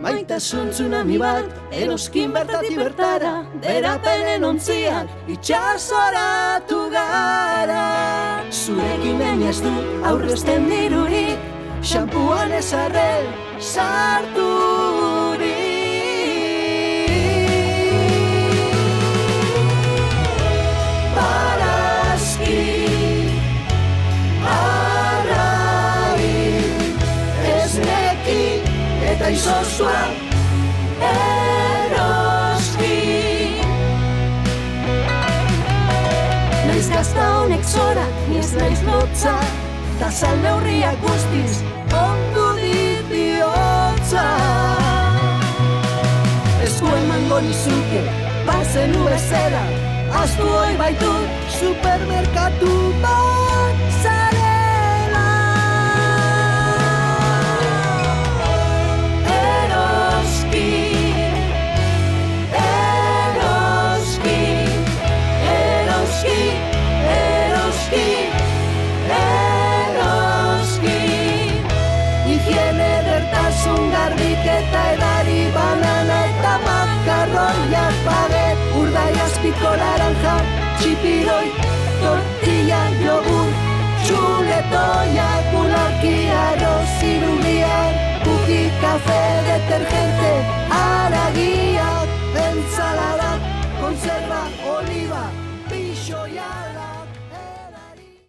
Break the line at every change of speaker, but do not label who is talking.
Maitasun tsunami bat, eroskin bertatik bertara, berapenen ontzian, itxasoratu gara. Zurekin behin ez du aurrezten dirurik, xampuan ezarrel sarturik. Barazki, arrai, esneki, eta izozua eroski. Naiz gazta honek zora, ni ez naiz lotza, ta salneurriak guztiz ondu dit bihotza. Esku emango nizuke, bazenu bezera, astu hoi baitut supermerkatu bat.